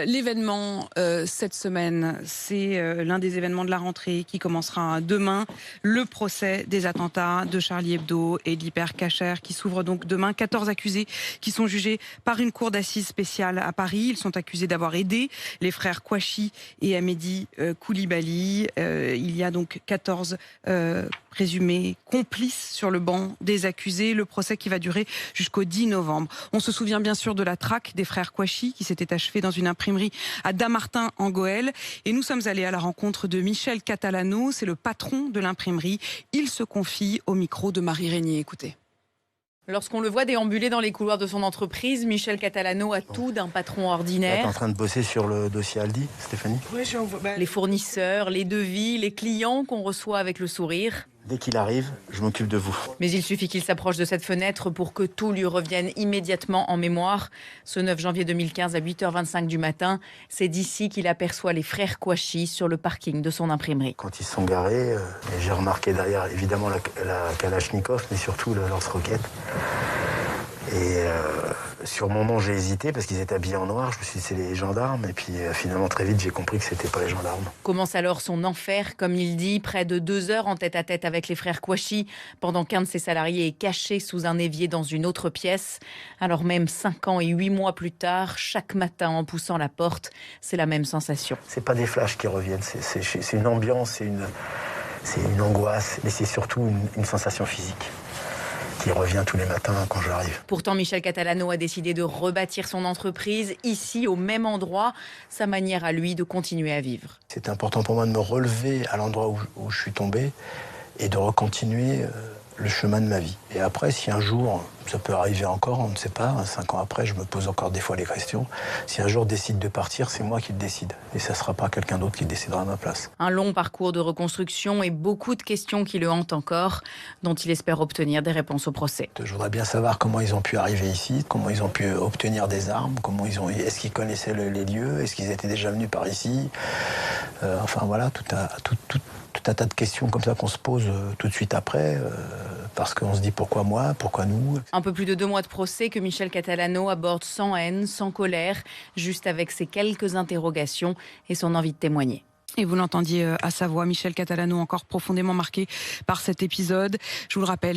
L'événement cette semaine, c'est l'un des événements de la rentrée qui commencera demain. Le procès des attentats de Charlie Hebdo et de l'Hyper-Cacher qui s'ouvre donc demain. 14 accusés qui sont jugés par une cour d'assises spéciale à Paris. Ils sont accusés d'avoir aidé les frères Kouachi et Hamedi Koulibaly. Il y a donc 14 présumés complices sur le banc des accusés. Le procès qui va durer jusqu'au 10 novembre. On se souvient bien sûr de la traque des frères Kouachi qui s'était achevée dans une imprimerie à Dammartin en Goële. Et nous sommes allés à la rencontre de Michel Catalano, c'est le patron de l'imprimerie. Il se confie au micro de Marie Régnier. Écoutez. Lorsqu'on le voit déambuler dans les couloirs de son entreprise, Michel Catalano a tout d'un patron ordinaire. Tu es en train de bosser sur le dossier Aldi, Stéphanie ? Oui, Les fournisseurs, les devis, les clients qu'on reçoit avec le sourire. Dès qu'il arrive, je m'occupe de vous. Mais il suffit qu'il s'approche de cette fenêtre pour que tout lui revienne immédiatement en mémoire. Ce 9 janvier 2015 à 8h25 du matin, c'est d'ici qu'il aperçoit les frères Kouachi sur le parking de son imprimerie. Quand ils sont garés, j'ai remarqué derrière évidemment la Kalachnikov, mais surtout le lance-roquette. Et sur le moment, j'ai hésité parce qu'ils étaient habillés en noir. Je me suis dit, c'est les gendarmes. Et puis finalement, très vite, j'ai compris que c'était pas les gendarmes. Commence alors son enfer, comme il dit, près de 2 heures en tête-à-tête avec les frères Kouachi, pendant qu'un de ses salariés est caché sous un évier dans une autre pièce. Alors même 5 ans et 8 mois plus tard, chaque matin en poussant la porte, c'est la même sensation. C'est pas des flashs qui reviennent, c'est une ambiance, c'est une angoisse, mais c'est surtout une sensation physique qui revient tous les matins quand j'arrive. Pourtant, Michel Catalano a décidé de rebâtir son entreprise ici, au même endroit, sa manière à lui de continuer à vivre. C'est important pour moi de me relever à l'endroit où je suis tombé et de recontinuer le chemin de ma vie. Et après, si un jour, ça peut arriver encore, on ne sait pas, 5 ans après, je me pose encore des fois les questions. Si un jour je décide de partir, c'est moi qui le décide. Et ça ne sera pas quelqu'un d'autre qui décidera à ma place. Un long parcours de reconstruction et beaucoup de questions qui le hantent encore, dont il espère obtenir des réponses au procès. Je voudrais bien savoir comment ils ont pu arriver ici, comment ils ont pu obtenir des armes, est-ce qu'ils connaissaient les lieux, est-ce qu'ils étaient déjà venus par ici. Enfin voilà, tout un tas de questions comme ça qu'on se pose tout de suite après, parce qu'on se dit pourquoi moi, pourquoi nous. Un peu plus de 2 mois de procès que Michel Catalano aborde sans haine, sans colère, juste avec ses quelques interrogations et son envie de témoigner. Et vous l'entendiez à sa voix, Michel Catalano, encore profondément marqué par cet épisode. Je vous le rappelle.